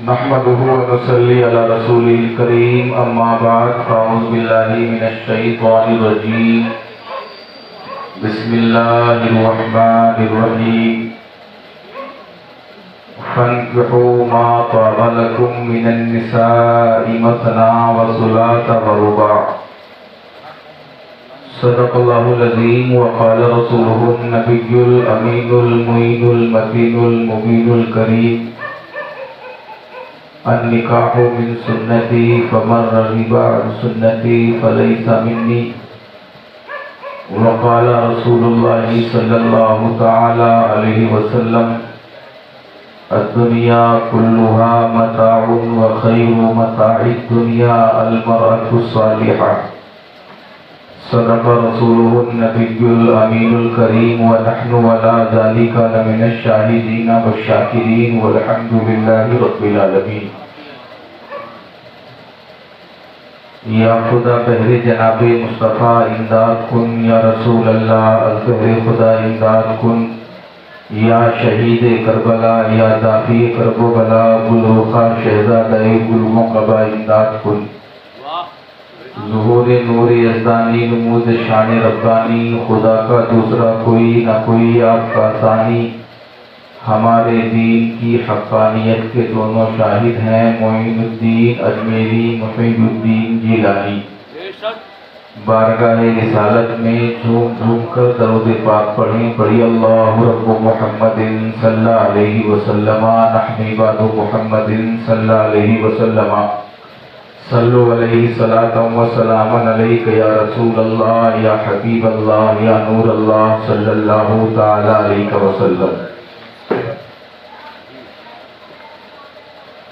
نحمده ونصلي على رسوله الكريم اما بعد فاعوذ بالله من الشيطان الرجيم بسم الله الرحمن الرحيم فانكحوا ما طاب لكم من النساء مثنى وثلاث ورباع صدق الله العظيم وقال رسوله النبي الأمين المعين المتين المبين الكريم النکاح من سنتی فمن رغب عن سنتی فلیس منی وقال رسول اللہ صلی اللہ تعالی علیہ وسلم الدنیا كلها متاع وخير متاع الدنيا المرأة الصالحة صدق رسوله النبي الأمين الكريم ونحن ولا ذلك لمن الشاهدين والشاكرين والحمد لله رب العالمين. یا خدا بہر جناب مصطفیٰ امداد کن، یا رسول اللہ البہر خدا امداد کن، یا شہید کربلا یا دافع کرب و بلا گلرخا شہزادہ گل مقبہ امداد کن. ظہور نور یزدانی نمود شان ربانی، خدا کا دوسرا کوئی نہ کوئی آپ کا ثانی، ہمارے دین کی حقانیت کے دونوں شاہد ہیں معین الدین اجمیری محی الدین جیلانی. بارگاہ رسالت میں جھوم جھوم کر درود پاک پڑھیں. پڑھی اللہ رب محمد صلی اللہ علیہ وسلم نحن عباد محمد صلی اللہ علیہ وسلم صلو علیہ صلاۃ و سلام علیک یا رسول اللہ یا حبیب اللہ یا نور اللہ صلی اللہ تعالی علیہ وسلم.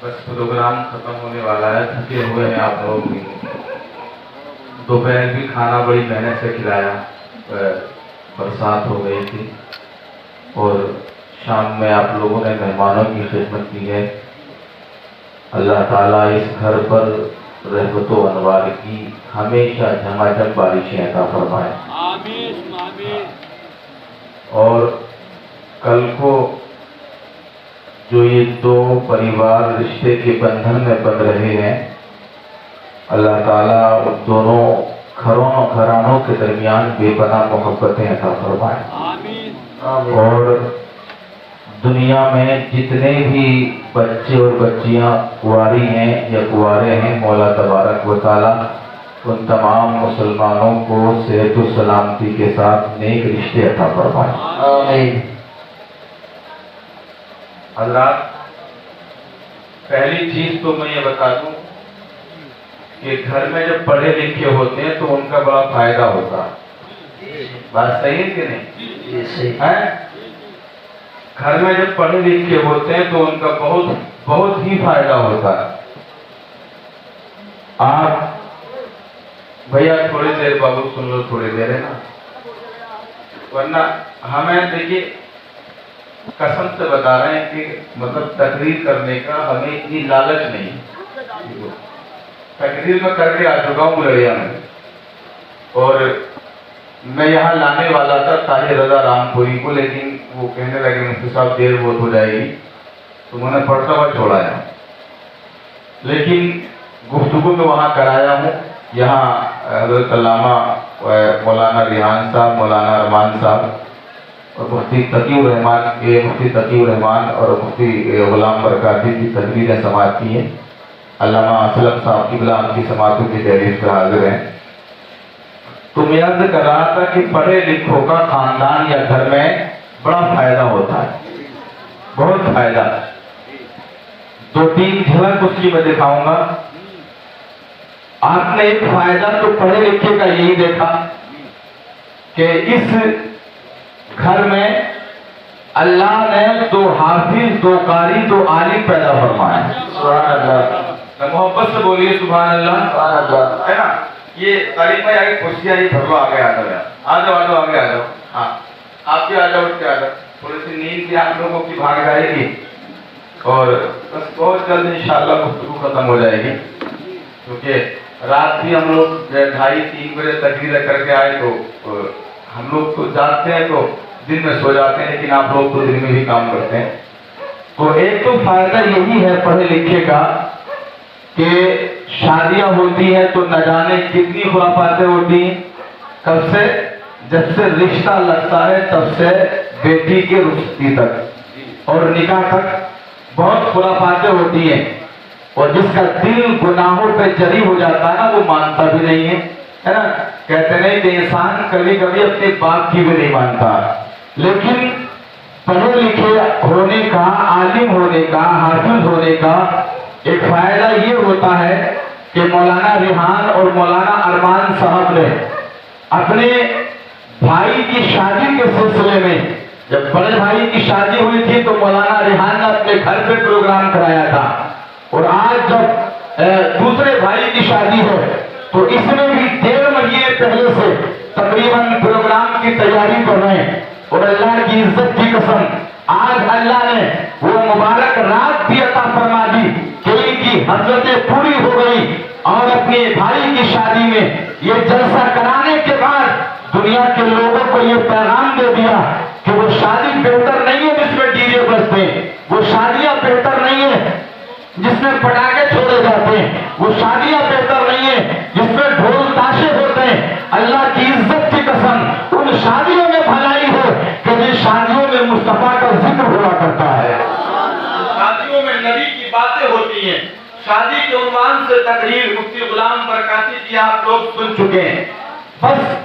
بس پروگرام ختم ہونے والا ہے، تھکے ہوئے ہیں آپ لوگ بھی. دوپہر بھی کھانا بڑی محنت سے کھلایا، برسات ہو گئی تھی، اور شام میں آپ لوگوں نے مہمانوں کی خدمت کی ہے. اللہ تعالیٰ اس گھر پر رحمت و انوار کی ہمیشہ جھماجھم بارشیں عطا فرمائے. آمین آمین. اور کل کو جو یہ دو پریوار رشتے کے بندھن میں بندھ رہے ہیں، اللہ تعالیٰ ان دونوں گھرانوں کے درمیان بے پناہ محبتیں عطا فرمائے. آمین. اور دنیا میں جتنے بھی بچے اور بچیاں کنواری ہیں یا کنوارے ہیں، مولا تبارک و تعالیٰ ان تمام مسلمانوں کو صحت و سلامتی کے ساتھ نیک رشتے عطا فرمائے. آمین. حضرات، پہلی چیز تو میں یہ بتا دوں کہ گھر میں جب پڑھے لکھے ہوتے ہیں تو ان کا بڑا فائدہ ہوتا ہے. بات صحیح ہے کہ نہیں؟ صحیح ہے. گھر میں جب پڑھے لکھے ہوتے ہیں تو ان کا بہت ہی فائدہ ہوتا ہے. آپ بھیا تھوڑی دیر بابو سن لو، تھوڑی دیر ہے نا، ورنہ ہمیں دیکھیے قسم سے بتا رہے ہیں کہ مطلب تقریر کرنے کا ہمیں اتنی لالچ نہیں. تقریر میں کر کے آ چکا ہوں ملڑیا میں، اور میں یہاں لانے والا تھا طاہر رضا رام پوری کو، لیکن وہ کہنے لگے مفتی صاحب دیر بہت ہو جائے گی، تو میں نے پڑھتا ہوا چھوڑایا. لیکن گفتگو میں وہاں کرایا ہوں. یہاں حضرت علامہ مولانا ریحان صاحب، مولانا ارمان صاحب اور مفتی تقی الرحمان اور مفتی غلام برکاتی کی تقریریں سماعت کی ہیں. علامہ اسلم صاحب قبلہ ان کی سماعتوں کی تحریر پہ حاضر ہیں. تو میں عرض کر رہا تھا کہ پڑھے لکھوں کا خاندان یا گھر میں بڑا فائدہ ہوتا ہے، بہت فائدہ. دو تین جھلک اس کی میں دکھاؤں گا. آپ نے ایک فائدہ تو پڑھے لکھے کا یہی دیکھا کہ اس گھر میں اللہ نے دو حافظ، دو قاری، دو عالم پیدا فرمایا. سبحان اللہ. محبت سے بولیے سبحان اللہ. سبحان اللہ. ہے نا؟ یہ طالب بھائی آگے خوشی آئی، بھرو آگے آ جاؤ آگے آ جاؤ. ہاں آپ بھی آ جاؤ، اٹھ کے آ جاؤ. تھوڑی سی نیند بھی آپ لوگوں کی بھاگ جائے گی، اور بس بہت جلد انشاءاللہ گفتگو ختم ہو جائے گی. کیونکہ رات بھی ہم لوگ 2:30-3 بجے تقریر کر کے آئے، تو ہم لوگ تو جاگتے ہیں تو دن میں سو جاتے ہیں، لیکن آپ لوگ تو دن میں بھی کام کرتے ہیں. تو ایک تو فائدہ یہی ہے پڑھے لکھے کا کہ شادیاں ہوتی ہیں تو نہ جانے کتنی خرافاتیں ہوتی ہیں، کب سے جب سے رشتہ لگتا ہے تب سے بیٹی کے رخصتی تک اور نکاح تک بہت خرافاتیں ہوتی ہیں، اور جس کا دل گناہوں پہ جری ہو جاتا ہے نا وہ مانتا بھی نہیں ہے نا. کہتے نہیں کہ انسان کبھی کبھی اپنے باپ کی بھی نہیں مانتا. لیکن پڑھے لکھے ہونے کا، عالم ہونے کا، حافظ ہونے کا ایک فائدہ یہ ہوتا ہے کہ مولانا ریحان اور مولانا ارمان صاحب نے اپنے بھائی کی شادی کے سلسلے میں، جب بڑے بھائی کی شادی ہوئی تھی تو مولانا ریحان نے اپنے گھر پہ پروگرام کرایا تھا، اور آج جب دوسرے بھائی کی شادی ہے تو اس میں بھی 1.5 مہینے پہلے سے تقریباً پروگرام کی تیاری کر رہے ہیں. اور اللہ کی عزت کی قسم آج اللہ نے وہ مبارک رات بھی عطا فرما دی کہ ان کی حسرتیں پوری ہو گئی، اور اپنے بھائی کی شادی میں یہ جلسہ کرانے کے بعد دنیا کے لوگوں کو یہ پیغام دے دیا کہ وہ شادی بہتر نہیں ہے جس میں ڈی جے بجتے ہیں، وہ شادیاں بہتر نہیں ہے جس میں پٹاخے چھوڑے جاتے ہیں، وہ شادیاں بہتر نہیں ہے جس میں ڈھول تاشے ہوتے ہیں. اللہ کی عزت کی قسم ان شادیوں میں بھلائی ہو کہ جن شادیوں میں مصطفیٰ کا ذکر ہوا کرتا ہے، شادیوں میں نبی کی باتیں ہوتی ہیں. شادی کے عنوان سے تقریر مفتی غلام برکاتی کی آپ لوگ سن چکے ہیں. بس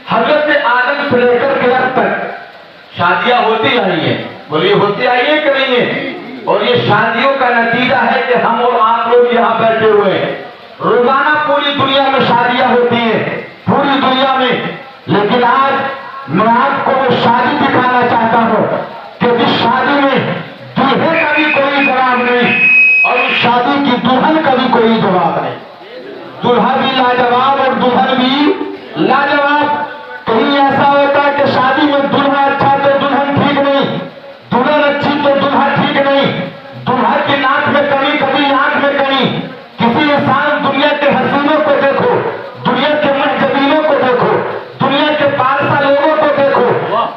حضرت آدم سے لے کر کے اب تک شادیاں ہوتی آئی ہیں. بولیے ہوتی آئی ہیں کہ نہیں ہے؟ اور یہ شادیوں کا نتیجہ ہے کہ ہم اور آپ لوگ یہاں بیٹھے ہوئے ہیں. روزانہ پوری دنیا میں شادیاں ہوتی ہیں، پوری دنیا میں. لیکن آج میں آپ کو وہ شادی دکھانا چاہتا ہوں کہ جس شادی میں دولہے کا بھی کوئی جواب نہیں اور اس شادی کی دلہن کا بھی کوئی جواب نہیں. دلہا بھی لاجواب اور دلہن بھی لاجواب. کہیں ایسا ہوتا ہے کہ شادی میں دلہا اچھا تو دلہن ٹھیک نہیں، دلہن اچھی تو دلہا ٹھیک نہیں. دلہا کی ناک میں کمی، کبھی آنکھ میں کمی. کسی انسان دنیا کے حسینوں کو دیکھو، دنیا کے محجبینوں کو دیکھو، دنیا کے پارسا لوگوں کو دیکھو،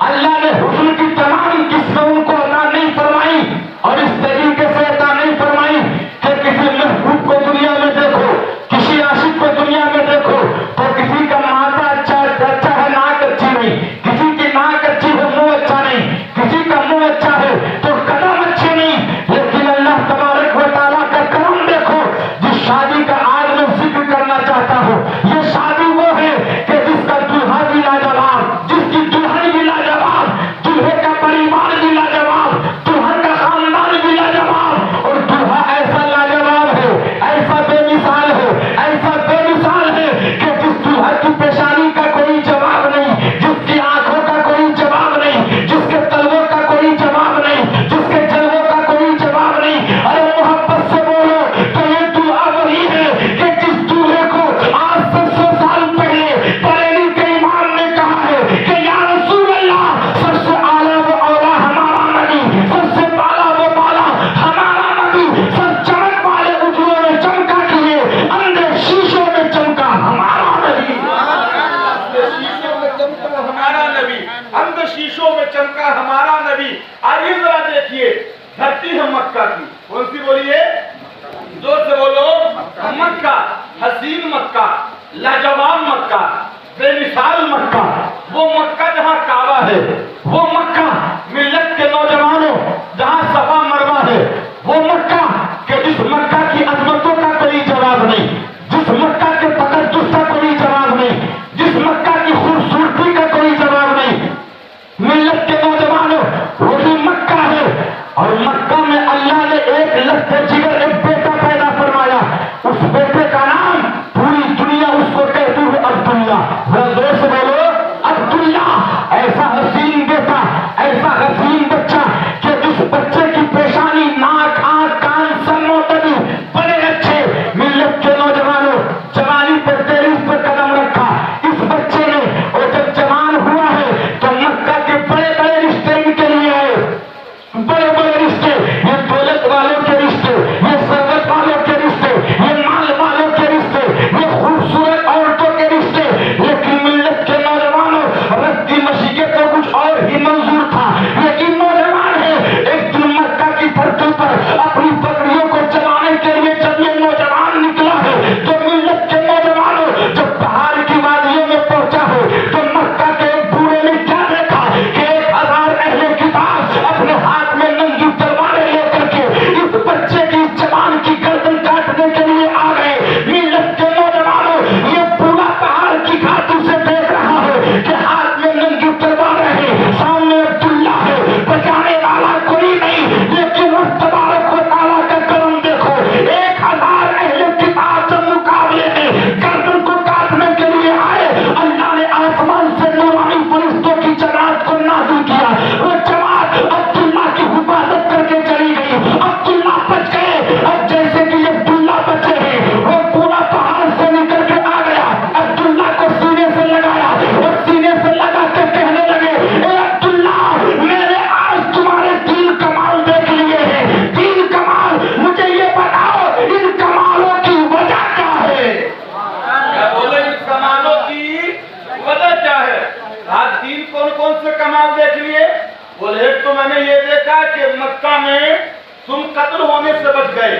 اللہ نے حسن کی تمام قسمیں ان کو عطا نہیں فرمائی، اور اس طریقے سے عطا نہیں فرمائی کہ کسی محبوب کو دنیا میں دیکھو، کسی عاشق کو دنیا میں دیکھو تو کسی کا ماتھا اچھا ہے، ناک اچھی نہیں، کسی کی ناک اچھی ہے، منہ اچھا نہیں، کسی کا منہ اچھا ہے تو قدم اچھے نہیں. لیکن اللہ تبارک و تعالیٰ کا کرم دیکھو. جس شادی کا آج میں ذکر کرنا چاہتا ہوں یہ شادی وہ ہے کہ جس کا دلہا بھی لاجواب، جس کی دلہن بھی لاجواب، دلہے کا پریوار بھی لاجواب، دلہن کا خاندان بھی لاجواب، اور دلہا ایسا لاجواب ہے، ایسا بے مثال ہے، ایسا بے مثال ہے کہ جس دلہا کی پیشانی کا کوئی جواب نہیں، جس کی آنکھوں کا کوئی جواب نہیں، جس کے تلووں کا کوئی جواب نہیں، جس کے جلووں کا کوئی جواب نہیں. ارے محبت سے بولو تو یہ دلہا وہی ہے کہ جس دلہے کو آج سے 100 سال پہلے بریلی کے امام نے کہا ہے کہ یا رسول اللہ سب سے اعلیٰ وہ اولا ہمارا نبی، سب سے بالا وہ بالا ہمارا نبی، سب چمک والے اجلوں میں چمکا کیے، اندھے شیشوں میں چمکا ہمارا نبی، شیشوں میں چمکا ہمارا نبی، اندھے شیشوں میں چمکا ہمارا نبی. آئیے ذرا دیکھیے دھرتی ہے مکہ کی، کون سی بولیے؟ زور سے بولو. مکہ، حسین مکہ، لاجواب مکہ، بے مثال مکہ، وہ مکہ جہاں کعبہ ہے، وہ مکہ ملت کے نوجوانوں جہاں صفا مروا ہے، وہ مکہ کہ جس مکہ کی عظمتوں کا کوئی جواب نہیں، جس مکہ کے تقدس کا کوئی جواب نہیں، جس مکہ کی خوبصورتی کا کوئی جواب نہیں. ملت کے نوجوانوں وہی مکہ ہے، اور مکہ میں اللہ نے ایک لخت جگر ایک بیٹا پیدا فرمایا. اس بیٹے کا نام پوری دنیا اس کو کہتی ہے عبداللہ. زور سے بولو عبداللہ. ایسا حسین بیٹا، ایسا حسین بچہ کہ جس بچے کی پیشانی، ناک، آنکھ، کان سب معتدل، بڑے اچھے. ملت کے نوجوانوں جوانی پر 23 پر قدم رکھا اس بچے نے، اور جب جوان ہوا ہے تو مکہ کے بڑے بڑے رشتے ان کے لیے آئے، بڑے بڑے رشتے، یہ دولت والوں کے رشتے، मक्का में तुम कत्ल होने से बच गए।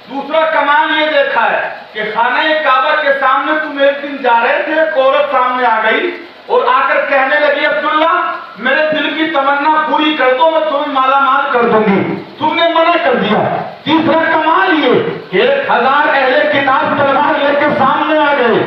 दूसरा कमाल ये देखा है कि खाना काबा के सामने तुम एक दिन जा रहे थे, एक औरत सामने आ गई और आकर कहने लगी, अब्दुल्ला मेरे दिल की तमन्ना पूरी कर दो, मैं तुम्हें माला माल कर दूंगी। तुमने मना कर दिया। तीसरा कमाल ये कि 1000 अहले किताब तलवार लेकर सामने आ गए।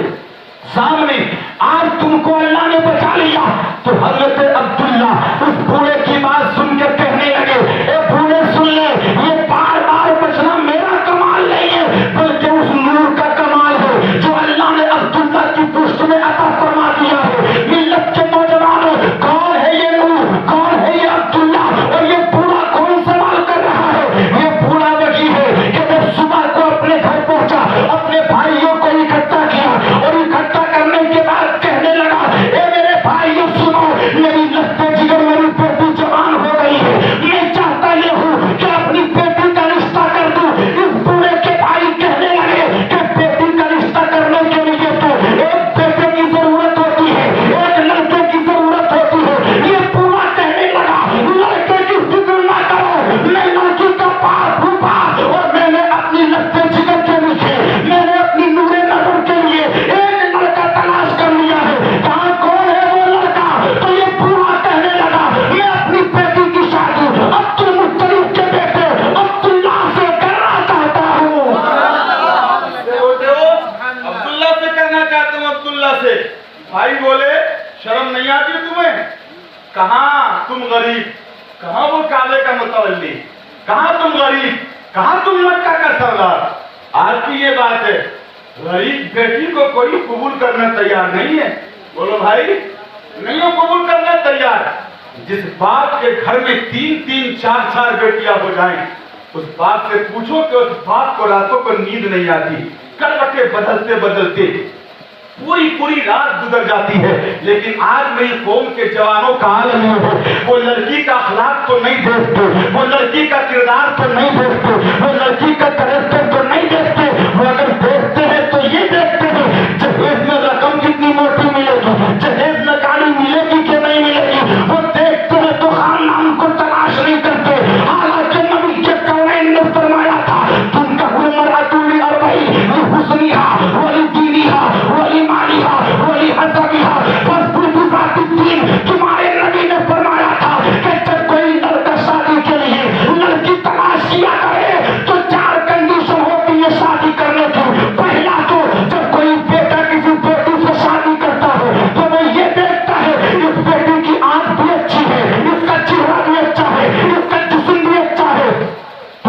सामने आज तुमको अल्लाह ने बचा लिया। तो हजरत अब्दुल्ला उस बूढ़े की बात सुनकर कहने लगे, ए बूढ़े सुन ले, ये बार बार बचना मेरा कमाल नहीं है, बल्कि उस नूर का कमाल है जो अल्लाह ने अब्दुल्ला की पुष्ट में अता फरमा दिया है। मिल्लत के नौजवानों, कौन है ये नूर, कौन है ये अब्दुल्ला, और ये बूढ़ा कौन सवाल कर रहा है? ये बूढ़ा वही है कि जब सुबह को अपने घर पहुंचा, अपने भाइयों को इकट्ठा किया और इकट्ठा करने के बाद कहने लगा, ए मेरे भाइयों सुनो, मेरी लफ्ते जिगर मेरी बेटी जवान हो गई है, मैं चाहता ये हूँ कि अपनी बेटी का रिश्ता कर दूं। इस बूढ़े के भाई कहने लगे कि बेटी का रिश्ता करने के लिए तो एक बेटे की जरूरत होती है, एक लड़के की जरूरत होती है। ये बूढ़ा कहने लगा, लड़के की फिक्र ना करो, मैं लड़की का बाप हूँ बाप, और मैंने अपनी लफ्ते जिगर के नीचे, मैंने अपनी नूरे नजर के लिए एक लड़का तलाश कर लिया है। कहाँ कौन है वो लड़का? तो ये बूढ़ा कहने लगा, मैं अपनी बेटी की शादी अब्दुल मुत्तलिब के बेटे अब्दुल्ला से करना चाहता हूँ। अब्दुल्ला से करना चाहता हूँ, अब्दुल्ला से। भाई बोले, शर्म नहीं आती तुम्हें? कहाँ तुम गरीब, कहाँ वो काबे का मुतवल्ली, कहाँ तुम गरीब, कहाँ तुम मक्का का सरदार? आज की ये बात है, गरीब बेटी को कोई कबूल करने तैयार नहीं है। बोलो भाई, नहीं हो कबूल करने तैयार? जिस बाप के घर में 3-3, 4-4 बेटियां हो जाएं, उस बाप से पूछो कि उस बाप को रातों को नींद नहीं आती, करवटें बदलते बदलते पूरी रात गुजर जाती है। लेकिन आज मेरी कौम के जवानों का हाल नहीं है। वो लड़की का अखलाक तो नहीं देखते, वो लड़की का किरदार तो नहीं देखते, वो लड़की का कैरेक्टर तो नहीं देखते। वो अगर देखते हैं तो ये देखते हैं जहेज में रकम कितनी मोटी मिलेगी, जहेज में गाड़ी मिलेगी कि नहीं मिलेगी। वो देखते हैं तो खानदान को तलाश नहीं करते। हालांकि नबी के कौनैन ने फरमाया था, तुमका उमर अतुली अरबई हुस्निहा वली दीनिहा वली मालिहा वली हसबिहा फस्बुर बिज़ाति दीन। तुम्हारे नबी ने फरमाया था कि जब कोई लड़का शादी के लिए लड़की तलाश किया करे तो 4 कंडीशन होती है शादी करने की। पहला तो जब कोई बेटा किसी बेटी से शादी करता है तो वो ये देखता है इस बेटी की आंख भी अच्छी है, इसका चेहरा भी अच्छा है, इसका जिस्म भी अच्छा है।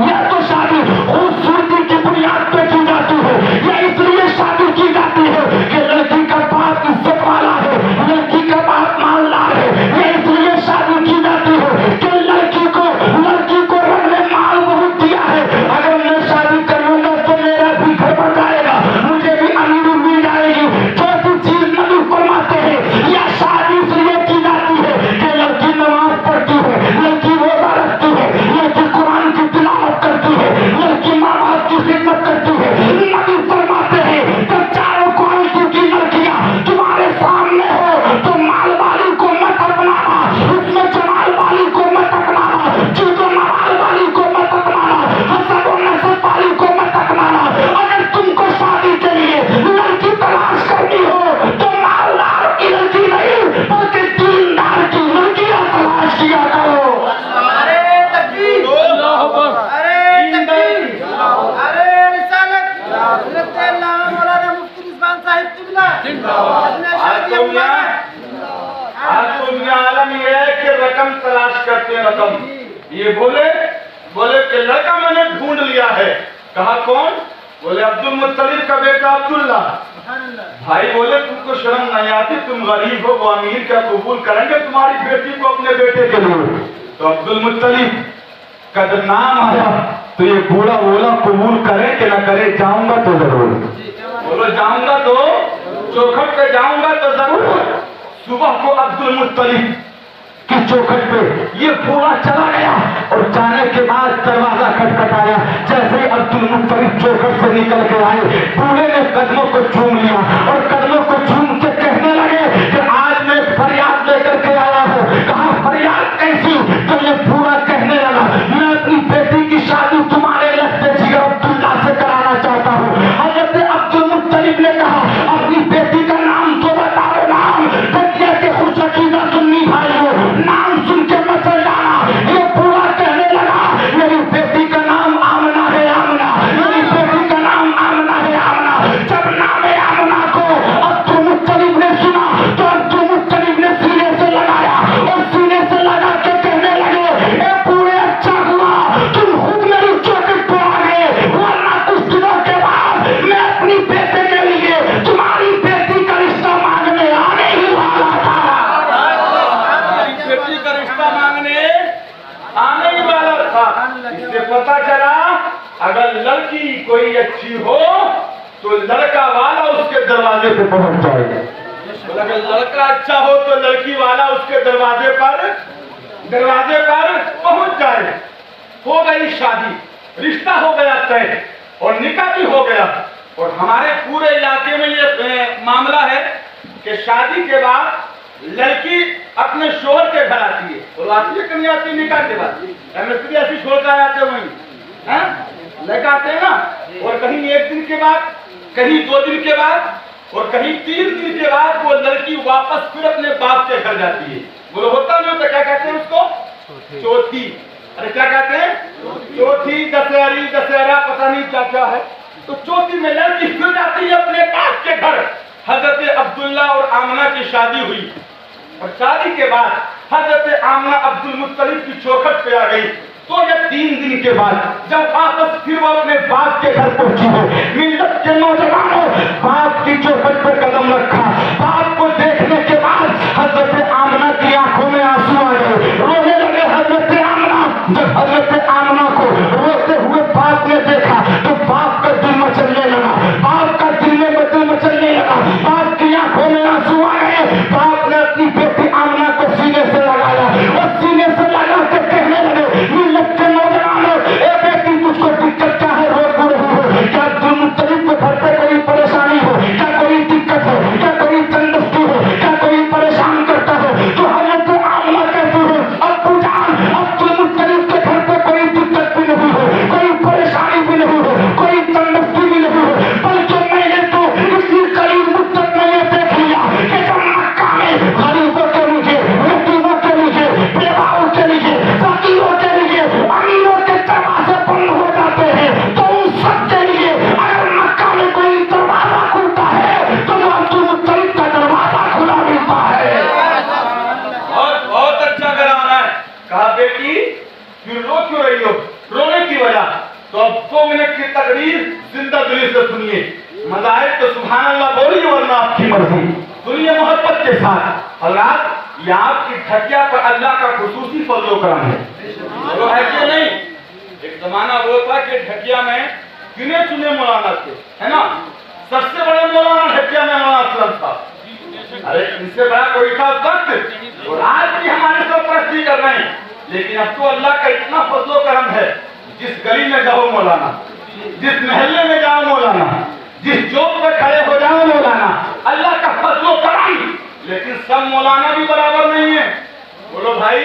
या तो शादी खूबसूरती की बुनियाद पे की जाती है, या इसलिए शादी की जाती है कि लड़की का बाप इज्जत वाला है, लड़की का बाप मालदार है। या इसलिए शादी की जाती है कि लड़की को रब ने माल बहुत दिया है, अगर मैं शादी कर लूंगा तो मेरा भी घर बन जाएगा, मुझे भी अमीरी मिल जाएगी। चौथी चीज नबी फरमाते हैं, या शादी इसलिए की जाती है कि लड़की नमाज पढ़ती है, लड़की रोजा रखती है, लड़की कुरान की तिलावत करती है, लड़की माँ बाप की खिदमत करती है। नबी फरमाते हैं जब चारों क्वालिटी की लड़कियां तुम्हारे सामने हो तो माल वाली को मत अपनाना, उसमें जमाल वाली को मत अपनाना, जीतो नवाल वाली को मत अपनाना, हसब और नसब वाली को मत अपनाना। अगर तुमको शादी के लिए लड़की तलाश करनी हो तो मालदार की लड़की नहीं बल्कि दीनदार की लड़कियां तलाश किया करो। आलम ये है कि रकम तलाश करते हैं, रकम। ये बोले कि लड़का मैंने ढूंढ लिया है। कहा कौन? बोले अब्दुल मुत्तलिब का बेटा अब्दुल्ला। भाई बोले तुमको शर्म नहीं आती, तुम गरीब हो, वो अमीर क्या कबूल करेंगे तुम्हारी बेटी को अपने बेटे के लिए? तो अब्दुल मुत्तलिब का जब नाम आया तो ये बूढ़ा बोला कबूल करे कि ना करे, जाऊंगा तो जरूर। बोलो जाऊंगा तो चौखट पे जाऊंगा तो जरूर। सुबह को अब्दुल मुत्तलिब की चौखट पे ये बूढ़ा चला गया और जाने के बाद दरवाजा खटखटाया। जैसे ही अब्दुल मुत्तलिब चौखट से निकल के आए, बूढ़े ने कदमों को चूम लिया और कदमों को चूम के कहने लगे कि आज मैं फरियाद लेकर के आया हूँ। कहा फरियाद कैसी? तो ये बूढ़ा कहने लगा, मैं कोई अच्छी हो तो लड़का वाला उसके दरवाजे पे पहुंच जाए, अगर लड़का अच्छा हो तो लड़की वाला उसके दरवाजे पर पहुंच जाए। हो गई शादी, रिश्ता हो गया तय और निकाह भी हो गया। और हमारे पूरे इलाके में ये मामला है कि शादी के बाद लड़की अपने शोहर के घर आती है और आती है कहीं आती निकाह के बाद, मिस्त्री ऐसी छोड़ कर आते वहीं लड़का आते हैं ना, और कहीं 1 दिन के बाद, कहीं 2 दिन के बाद और कहीं 3 दिन के बाद वो लड़की वापस फिर अपने बाप के घर जाती है। वो होता नहीं होता, क्या कहते हैं उसको? चौथी। अरे क्या कहते हैं? चौथी, दशहरी, दशहरा, पता नहीं क्या क्या है। तो चौथी में लड़की फिर जाती है अपने बाप के घर। हजरत अब्दुल्ला और आमना की शादी हुई और शादी के बाद हजरत आमना अब्दुल मुत्तलिब की चौखट पे आ गई। तो ये 3 दिन के बाद जब वापस फिर वो अपने बाप के घर पहुंची है, मिल्लत के नौजवानों, बाप की चौखट पर कदम रखा। बाप को देखने के बाद हजरत आमना की आंखों में आंसू आ गए, रोने लगे हजरत आमना। जब हजरत आमना को रोते हुए बाप ने देखा तो बाप का दिल मचलने लगा, बाप का दिल मचलने लगा, बाप की आंखों में आंसू आ गए। बाप ने अपनी बेटी आमना को सीने से लगाया और सीने से लगा के कहने लगे, मिल्लत के नौजवानों, ए बेटी तुझको दिक्कत क्या है, रो क्यों रही हो? क्या अब्दुल मुत्तलिब के घर पे कोई परेशानी हो? क्या कोई दिक्कत है? क्या कोई तंदुरुस्ती हो? क्या कोई परेशान करता है? तो हजरत आमना कहती है, अब्बू जान, अब्दुल मुत्तलिब के घर पे कोई दिक्कत भी नहीं हो, कोई परेशानी भी नहीं हो, कोई तंदुरुस्ती भी नहीं हो, बल्कि मैंने तो इतनी करीब मुद्दत में ये देख लिया कि जब मक्का में गरीबों के लिए, यतीमों के लिए, बेवाओं के लिए, फकीरों के लिए अमीरों के दरवाजे बंद हो जाते हैं, तो उन सब के लिए अगर मक्का में कोई दरवाजा खुलता है तो वो अब्दुल मुत्तलिब का दरवाजा खुला मिलता है। बहुत अच्छा कराना है। कहा बेटी फिर रो क्यों रही हो? रोने की वजह तो अब 2 मिनट की तकरीर जिंदा दिली से सुनिए। मजा आए तो सुभान अल्लाह बोलिए, वरना आपकी मर्जी। सुनिए मोहब्बत के साथ। औलाद, ये आपकी ढकिया पर अल्लाह का खुसूसी फजल करम है। वो है कि नहीं? एक जमाना वो था कि ढकिया में गिने चुने मौलाना थे, है ना? सबसे बड़े मौलाना ढकिया में मौलाना असलम था। अरे इनसे बड़ा कोई था उस वक्त, और आज भी हमारे सब परस्ती कर रहे हैं। लेकिन अब तो अल्लाह का इतना फजल करम है, जिस गली में जाओ मौलाना, जिस महल्ले में जाओ मौलाना, जिस चौक पे खड़े हो जाओ मौलाना, अल्लाह का फजल करम। लेकिन सब मौलाना भी बराबर नहीं है। बोलो भाई,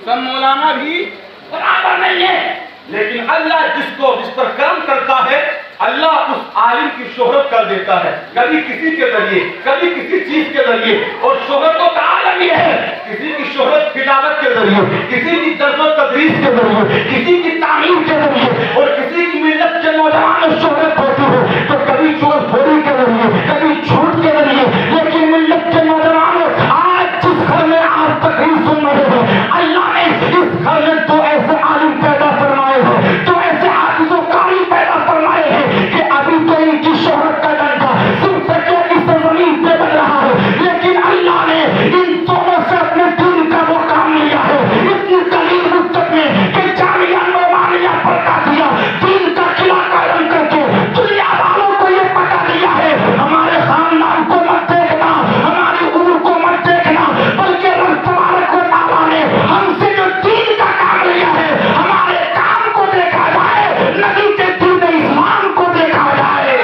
सब मौलाना भी बराबर नहीं है। लेकिन अल्लाह जिसको जिस पर करम करता है, अल्लाह उस आलिम की शोहरत कर देता है, कभी किसी के जरिए, कभी किसी चीज के जरिए। और शोहरतों का आलम ये है, किसी की शोहरत खिलावत के जरिए, किसी की दर्ज व तदरीस के जरिए, किसी की तामीर के जरिए, और किसी की मिल्लत के नौजवान शोहरत होती है तो कभी चोरखोरी के जरिए, कभी झूठ के जरिए। लेकिन मिल्लत के नौजवान आज जिस घर में आज तकरीर सुन रहे हैं, अल्लाह ने इस घर में तो ऐसे आलिम पैदा फरमाए हैं, तो ऐसे हाफिज़ कारी पैदा फरमाए हैं कि अभी तो इनकी शोहरत का डंका सिर्फ तकिया से जमीन पे बज रहा है। लेकिन अल्लाह ने इन दोनों से अपने दीन का वो काम लिया है इतनी कलील मुद्दत में कि जामिया नौमानिया पढ़ा दिया, दीन का किला कायम करके दुनिया वालों को ये पता दिया है, हमारे खानदान को मत देखना, हमारी उम्र को मत देखना, बल्कि रब तबारक व तआला ने हमसे जो दीन का काम लिया है, हमारे काम को देखा जाए, नबी के दीन इस्लाम को देखा जाए।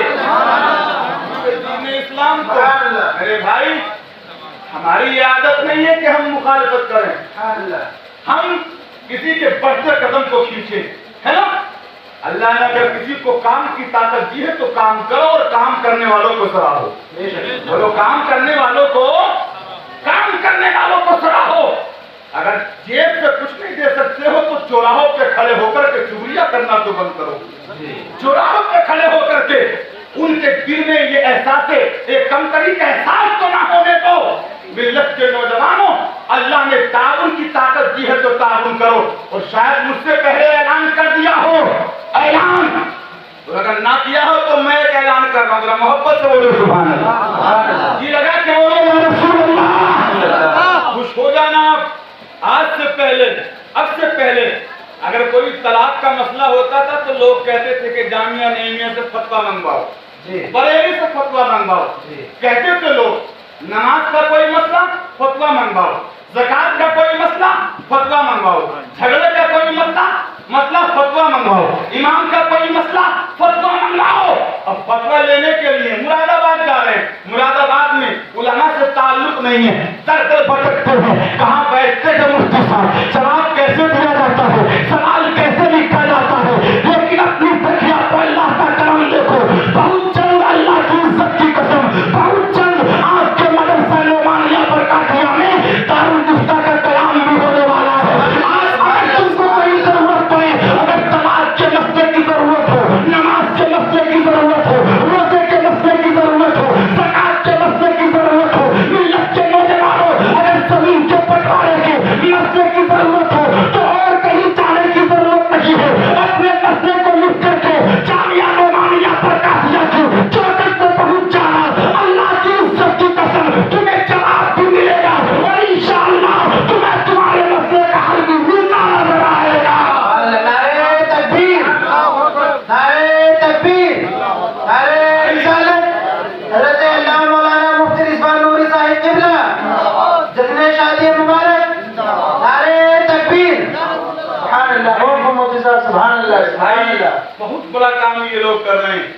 दीन इस्लाम को। अरे भाई, हमारी ये आदत नहीं है कि हम मुखालिफत करें, हम किसी के बढ़ते कदम को खींचे, है ना? अल्लाह ने अगर किसी को काम की ताकत दी है तो काम करो और काम करने वालों को सराहो। बोलो, काम करने वालों को सराहो। अगर जेब से कुछ नहीं दे सकते हो तो चौराहों पे खड़े होकर के चुगलियां करना तो बंद करो। चौराहों पे खड़े होकर के उनके दिल में ये एहसास है, एक कमतरी का एहसास तो ना होने दो। मिल्लत के नौजवानों, अल्लाह ने ताउन की ताकत दी है तो ताउन करो। और शायद मुझसे पहले ऐलान कर दिया हो, ऐलान, और अगर ना किया हो तो मैं एक ऐलान कर रहा हूँ, मोहब्बत से बोलो सुभान अल्लाह, जी लगा के बोलो या रसूल अल्लाह। खुश हो जाना आप। आज से पहले, अब से पहले अगर कोई तलाक का मसला होता था तो लोग कहते थे कि जामिया नेमिया से फतवा मंगवाओ, बरेली से फतवा मंगवाओ। कहते थे लोग नमाज का कोई मसला फतवा मंगवाओ, ज़कात का कोई मसला फतवा मंगवाओ, झगड़े का कोई मसला फतवा मंगवाओ, इमाम का कोई मसला फतवा मंगवाओ। अब फतवा लेने के लिए मुरादाबाद जा रहे हैं, मुरादाबाद में उलमा से ताल्लुक नहीं है, दर दर भटकते हैं, कहाँ बैठते हैं मुफ्ती साहब, जवाब कैसे दिया जाता है, सवाल कैसे लिखा जाता है। लेकिन अपनी तकिया पर अल्लाह का करम देखो, बहुत जल्द अल्लाह की इज्जत की कसम, बहुत जल्द आपके मदरसा नोमानिया बरकातिया में दारुल मुफ्ता का कलाम भी होने वाला है। आज अगर तुमको कोई जरूरत पड़े, अगर तलाक के मसले की जरूरत हो, नमाज के मसले की जरूरत हो, रोजे के मसले की जरूरत हो, ज़कात के मसले की जरूरत हो, मिल्लत के नौजवानों अगर जमीन के बंटवारे के मसले की जरूरत हो तो और कहीं जाने की जरूरत नहीं है। अपने मसले को लिख करके जामिया नोमानिया बरकातिया की चौखट पे पहुंच जाना, अल्लाह की इज्जत की कसम तुम्हें जवाब भी मिलेगा और इंशाअल्लाह तुम्हें तुम्हारे मसले का हल भी मिलता नजर आएगा। नारे तकबीर, नारे तकबीर, नारे रिसालत, हज़रत अल्लामा मौलाना मुफ्ती रिजवान नूरी साहिब क़िबला, जश्न शादी मुबारक, नारे तकबीर, सुभान अल्लाह, ओ मुफ्ती साहब सुभान अल्लाह, सुभान अल्लाह। बहुत बड़ा काम ये लोग कर रहे हैं।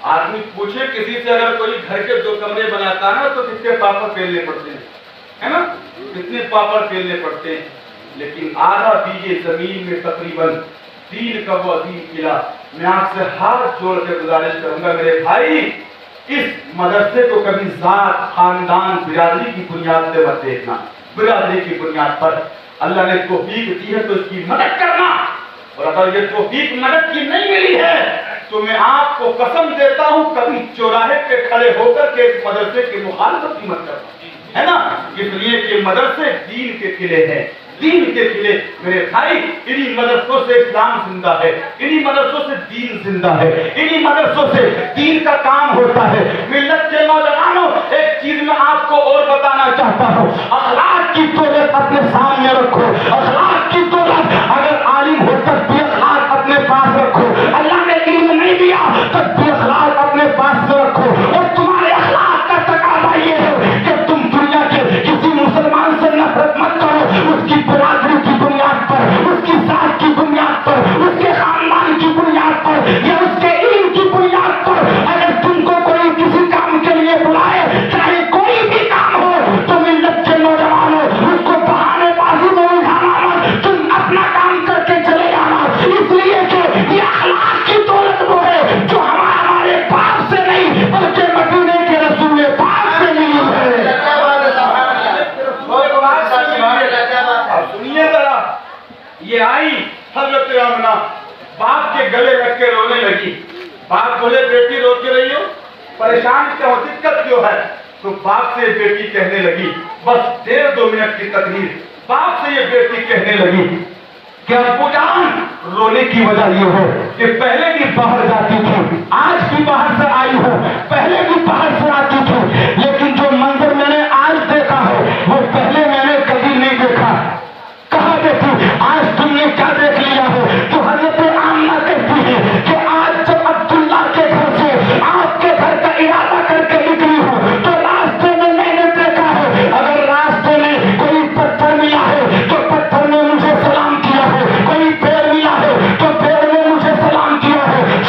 आदमी पूछे किसी से, अगर कोई घर के 2 कमरे बनाता है ना तो कितने पापड़ फेलने पड़ते हैं, है ना, कितने पापड़ फेलने पड़ते हैं। लेकिन आधा बीघे जमीन में तकरीबन 3 कब अजीम किला। मैं आपसे हाथ जोड़ के गुजारिश करूंगा मेरे भाई, इस मदरसे को कभी जात, खानदान, बिरादरी की बुनियाद पे मत देखना। बिरादरी की बुनियाद पर अल्लाह ने तौफीक दी है तो इसकी मदद करना, और अगर ये तौफीक मदद की नहीं मिली है तो मैं आपको कसम देता हूं कभी चौराहे पे खड़े होकर के इस मदरसे की मुखालफत की मत करना, है ना। इसलिए कि मदरसे दीन के किले हैं, दीन के किले मेरे भाई। इन्हीं मदरसों से इस्लाम जिंदा है, इन्हीं मदरसों से दीन जिंदा है, इन्हीं मदरसों से दीन का काम होता है। मिल्लत के नौजवानों, एक चीज मैं आपको और बताना चाहता हूँ, अखलाक की दौलत अपने सामने रखो, अखलाक की दौलत। अगर आलिम हो तब भी अखलाक अपने पास रखो, अल्लाह ने इल्म नहीं दिया तब भी अखलाक अपने पास रखो। और तुम्हारे अखलाक का तकाजा ये है कि तुम दुनिया के किसी मुसलमान से नफरत मत करो, उसकी बिरादरी की बुनियाद पर, उसकी जात की बुनियाद पर, उसके खानदान की बुनियाद पर या उसके इल्म की बुनियाद पर। अगर तुमको कोई किसी काम के लिए बुलाए, चाहे कोई भी काम हो, तो मिल्लत के नौजवानों उसको बहानेबाजी में उलझाना मत, तुम अपना काम करके चले आना। इसलिए कि ये अखलाक की दौलत वो है जो हमारे बाप से नहीं बल्कि मदीने के रसूल पाक से मिली है। सुनिए जरा, ये आई हजरत आमना, बाप के गले लग के रोने लगी। बाप बोले बेटी रो के रही हो, परेशान क्यों, दिक्कत क्यों है? तो बाप से बेटी कहने लगी, बस 1.5-2 मिनट की तकरीर, बाप से ये बेटी कहने लगी कि अब्बू जान, रोने की वजह ये है कि पहले भी बाहर जाती थी, आज भी बाहर से आई हो, पहले भी बाहर से आती थी, लेकिन जो मंजर मैंने आज देखा है वो पहले मैंने कभी नहीं देखा। कहा देखी, आज तुमने क्या देख लिया है? तो हजरत आमना कहती है कि आज जब अब्दुल्ला के घर से आपके घर का इरादा करके निकली हूँ तो रास्ते में मैंने देखा है, अगर रास्ते में कोई पत्थर मिला है तो पत्थर ने मुझे सलाम किया है, कोई पेड़ मिला है तो पेड़ ने मुझे सलाम किया है,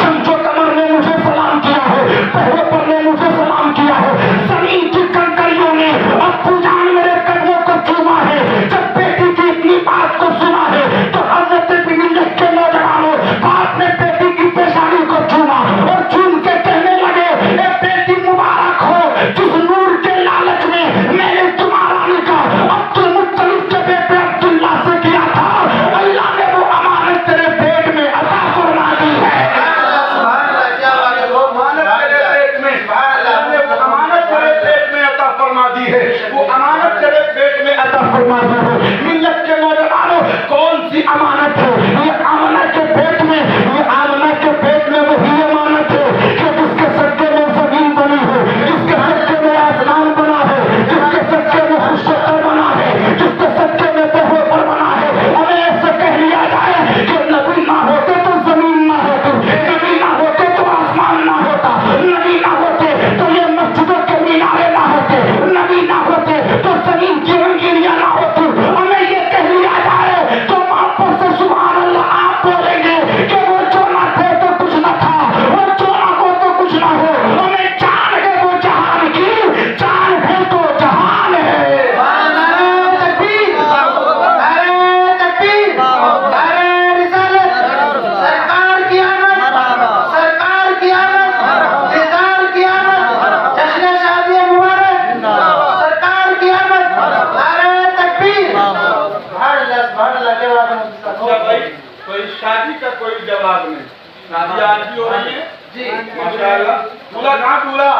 कोई जवाब नहीं। शादी आज भी हो रही है जी माशाल्लाह। दूल्हा कहाँ दूल्हा?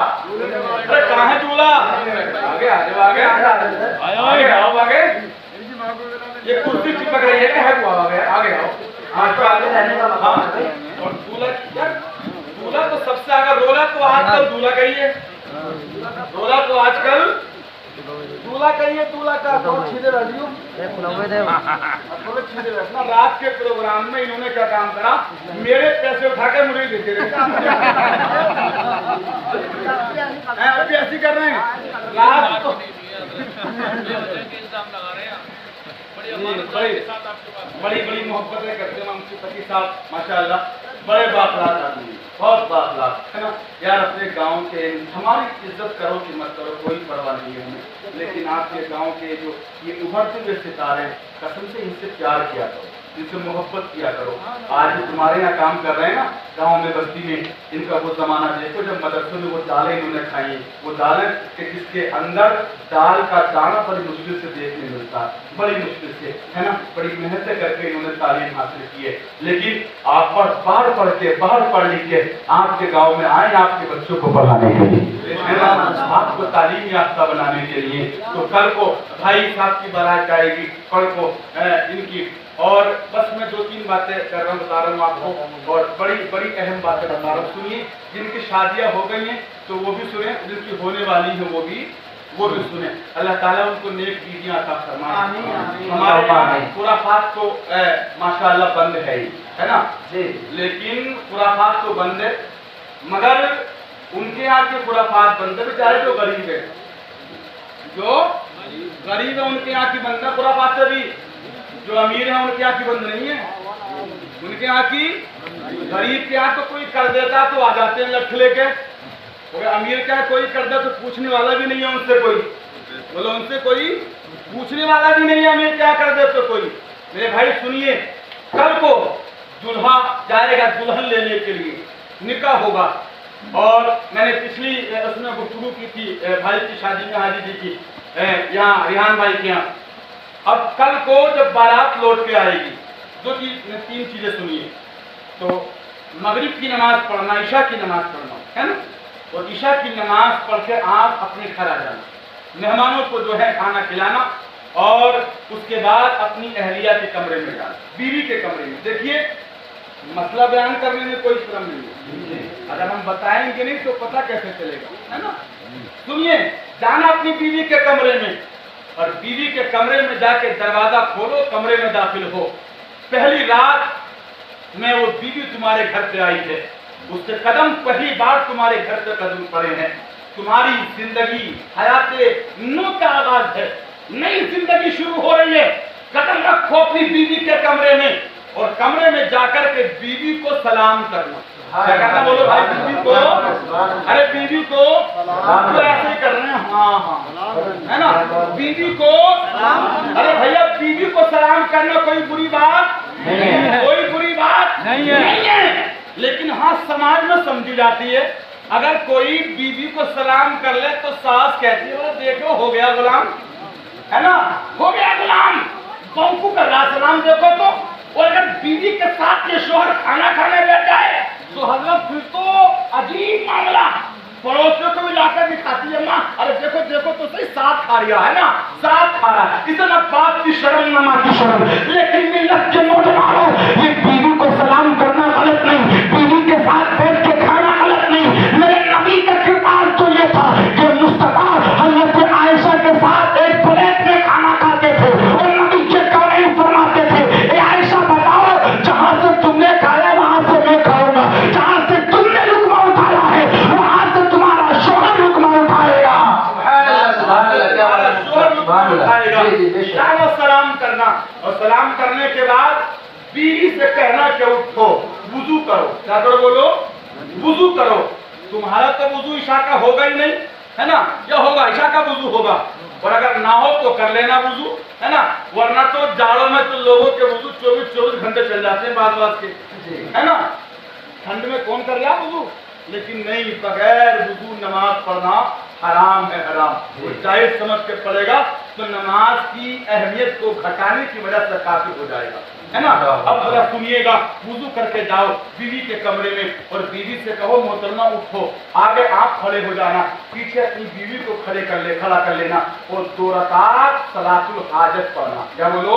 अरे कहाँ है दूल्हा? आगे आ जाओ आगे आगे आओ आगे। ये कुर्सी चिपक रही है क्या है? वो आगे आगे आओ। हाँ और दूल्हा यार दूल्हा तो सबसे अगर रोला तो आजकल दूल्हा का ही है। रोला तो आजकल दूल्हा कहिए दूल्हा का सीधे रहियो सीधे रखना। रात के प्रोग्राम में इन्होंने क्या काम करा, मेरे पैसे उठा के मुझे देते रहे। अभी ऐसी कर रहे हैं रात को बड़ी बड़ी मोहब्बतें करते हैं उनके पति साहब माशाल्लाह, बड़े बाखलाक आदमी, बहुत बाखलाक है ना यार। अपने गांव के हमारी इज्जत करो कि मत करो कोई परवाह नहीं है हमें, लेकिन आपके गांव के जो ये उभरते हुए सितारे हैं कसम से इनसे प्यार किया करो, इनसे मोहब्बत किया करो। आज जो तुम्हारे यहाँ काम कर रहे हैं ना गांव में बस्ती में, इनका वो जमाना देखो जब मदरसों में वो दालें इन्होंने खाई, वो दालें कि जिसके अंदर दाल का दाना बड़ी मुश्किल से देखने मिलता है, बड़ी मुश्किल से है ना, बड़ी मेहनत करके इन्होंने तालीम हासिल की है। लेकिन आप बाहर पढ़ के बाहर पढ़ लिख के आपके गाँव में आए आपके बच्चों को पढ़ाने के लिए है ना, आपको तालीम याफ्ता बनाने के लिए। तो कल को भाई साहब की बारात आएगी, कल को इनकी, और बस मैं 2-3 बातें कर रहा हूँ बता रहा हूँ आपको, और बड़ी बड़ी अहम बातें बता रहा हूँ। सुनिए, जिनकी शादियाँ हो गई हैं तो वो भी सुने, जिनकी होने वाली है वो भी सुने। अल्लाह ताला उनको नेक बीवियां अता फरमाए। हमारे खुराफात तो माशाअल्लाह बंद है ना जी, लेकिन खुराफात तो बंद है, मगर उनके यहाँ के खुराफात बंद है बेचारे जो गरीब है, जो गरीब है उनके यहाँ की बंद है खुराफात से भी। जो अमीर है उनके यहाँ की बंद नहीं है, उनके यहाँ की। गरीब के यहाँ तो कोई कर देता तो आ जाते हैं लठ लेके, और अमीर क्या कोई कर दे तो पूछने वाला भी नहीं है उनसे कोई, बोलो उनसे कोई पूछने वाला भी नहीं है अमीर क्या कर दे तो कोई। मेरे भाई सुनिए, कल को दुल्हा जाएगा दुल्हन लेने के लिए, निकाह होगा, और मैंने पिछली उसमें गुफ्तगू की थी भाई की शादी में हाजी जी की यहाँ रिहान भाई के यहाँ। अब कल को जब बारात लौट के आएगी 2-3 चीजें सुनिए। तो मगरिब की नमाज पढ़ना, ईशा की नमाज पढ़ना है ना, और ईशा की नमाज पढ़ के आप अपने घर आ जाना, मेहमानों को जो है खाना खिलाना, और उसके बाद अपनी अहलिया के कमरे में जाना, बीवी के कमरे में। देखिए मसला बयान करने में कोई शर्म नहीं है, अगर हम बताएंगे नहीं तो पता कैसे चलेगा, है ना। सुनिए, जाना अपनी बीवी के कमरे में, और बीवी के कमरे में जाके दरवाजा खोलो, कमरे में दाखिल हो। पहली रात में वो बीवी तुम्हारे घर पे आई है, उसके कदम पहली बार तुम्हारे घर पे कदम पड़े हैं, तुम्हारी जिंदगी हयाते नू का आगाज है, नई जिंदगी शुरू हो रही है। कदम रखो अपनी बीवी के कमरे में, और कमरे में जाकर के बीवी को सलाम करना। क्या करना बोलो भाई बीवी को? अरे बीवी को तो ऐसे ही कर रहे हैं, हाँ हाँ है ना, बीवी को। अरे भैया बीवी को सलाम करना कोई बुरी बात नहीं है, कोई बुरी बात नहीं है, लेकिन हाँ समाज में समझी जाती है। अगर कोई बीवी को सलाम कर ले तो सास कहती है देखो हो गया गुलाम, है ना, हो गया गुलाम, बहू कर रहा सलाम देखो तो। और अगर बीवी के साथ ये शोहर खाना खाने बैठ जाए तो हजरत फिर तो अजीब मामला, पड़ोसियों को भी लाकर दिखाती है माँ, अरे देखो देखो तो सही साथ खा रहा है ना, साथ खा रहा है, इसे ना बाप की शर्म ना माँ की शर्म। लेकिन मिल्लत के नौजवानों, ये बीवी को सलाम करना गलत नहीं, बीवी के साथ बैठ के खाना गलत नहीं। मेरे नबी का किरदार तो ये था कि मुस्तफा हजरत आयशा के साथ एक प्लेट में खाना खाते थे, और नबी के करीब फरमाते थे ए आयशा बताओ जहाँ से तुमने खाया वहाँ से मैं खाऊंगा, जहाँ से तुमने लुकमा उठाया है वहाँ से तुम्हारा शोहर लुकमा उठाएगा। सलाम करना, और सलाम करने के बाद बीवी से कहना कि उठो वुजू करो। क्या करो बोलो? वुजू करो। तुम्हारा तो वुजू ईशा का होगा ही नहीं, है ना, या होगा ईशा का वुजू होगा, और अगर ना हो तो कर लेना वुजू, है ना, वरना तो जाड़ों में तो लोगों के वुजू 24 घंटे चल जाते हैं बाद के, है ना। ठंड में कौन कर रहा वुजू, लेकिन नहीं, बगैर वुजू नमाज पढ़ना हराम है, हराम। वो जायज समझ के पड़ेगा तो नमाज की अहमियत को घटाने की वजह से काफी हो जाएगा। है ना। अब जरा सुनिएगा, वुजू करके जाओ बीवी के कमरे में और बीवी से कहो मोहतरमा उठो, आगे आप खड़े हो जाना, पीछे अपनी बीवी को खड़ा कर लेना और 2 रकात सलातुल हाजत पढ़ना। क्या बोलो?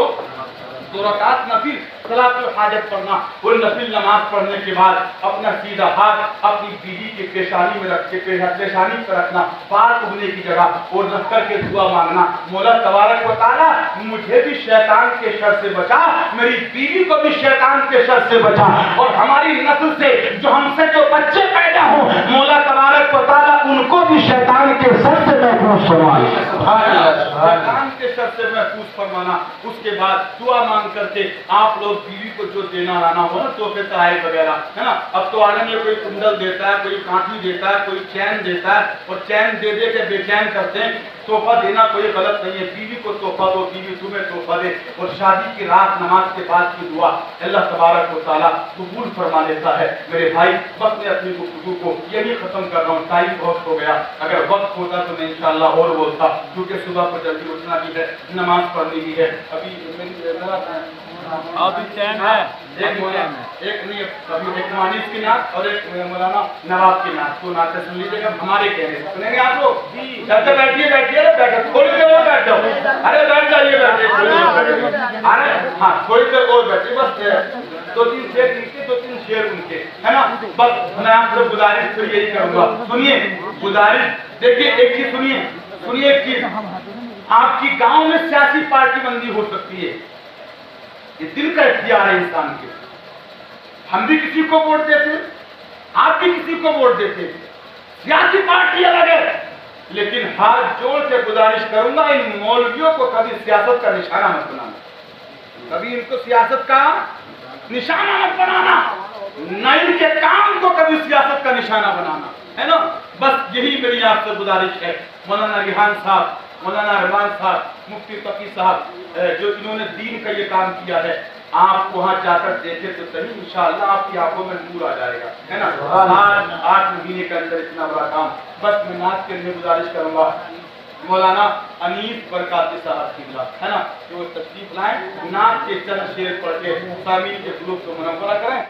2 रकात नफिल सलातुल हाजत पढ़ना। और नफिल नमाज पढ़ने के बाद अपना सीधा हाथ अपनी बीवी के पेशानी में रख के पेशानी पर रखना, बाल उगने की जगह, और रख करके दुआ मांगना, मौला तबारक व तआला मुझे भी शैतान के शर से बचा, मेरी बीवी को भी शैतान के शर से बचा, और हमारी नस्ल से जो हमसे जो बच्चे पैदा हो मौला तबारक व तआला उनको भी शैतान के शर से महफूज फरमाए। शैतान के शर से महफूज फरमाना। उसके बाद दुआ मांग करके आप लोग बीवी को जो देना लाना हो ना, तोहफे तहائف वगैरह, है ना। अब तो आने में कोई कुंडल देता है, कोई कांटी देता है, कोई चैन देता है, और चैन दे दे के बेचैन करते हैं। तोहफा देना कोई गलत नहीं है, बीवी को तोहफा दो, बीवी तुम्हें तोहफा दे। और शादी की रात नमाज के बाद की दुआ अल्लाह तबारक व तआला कबूल फरमा लेता है। मेरे भाई, बस मैं अपनी गुफ्तगू को यही खत्म कर रहा हूँ, टाइम बहुत हो गया। अगर वक्त होता तो मैं इंशाअल्लाह और बोलता, क्योंकि सुबह को जल्दी उठना भी है, नमाज पढ़नी भी है। अभी टाइम है, एक नहीं, अभी एक मानिस की नात और एक मौलाना नवाब की नात, तो नाते सुन लीजिएगा, हमारे कहने से सुनेंगे आप लोग। चलते बैठिए बैठिए, अरे बैठो, थोड़ी देर और बैठ जाओ, अरे बैठ जाइए, बैठिए, अरे हाँ थोड़ी देर और बैठिए, बस 2-3 शेर इनके, 2-3 शेर उनके, है ना। बस मैं आपसे गुजारिश फिर यही करूंगा, सुनिए गुजारिश, देखिए एक चीज सुनिए एक चीज, आपकी गांव में सियासी पार्टी बंदी हो सकती है, ये दिल का इख्तियार है इंसान के। हम भी किसी को वोट देते, आप भी किसी को वोट देते, सियासी पार्टी अलग है, लेकिन हाथ जोड़ के गुजारिश करूंगा, इन मौलवियों को कभी सियासत का निशाना मत बनाना, कभी इनको सियासत का निशाना मत बनाना, न इनके काम को कभी सियासत का निशाना बनाना, है ना। बस यही मेरी आपसे गुजारिश है। मौलाना रिहान साहब, मौलाना रहमान साहब, मुफ्ती फकी साहब, जो इन्होंने दीन का ये काम किया है, आप वहां जाकर देखें तो सही, इंशाअल्लाह आपकी आंखों में नूर आ जाएगा, है ना। 8 महीने के अंदर इतना बड़ा काम। बस मैं नात के लिए गुजारिश करूंगा, मौलाना अनीस बरकाती साहब किबला, है ना, जो तशरीफ लाएं, नात के चंद शेर पढ़ के सामीन के जुलूस को मुनव्वरा करें।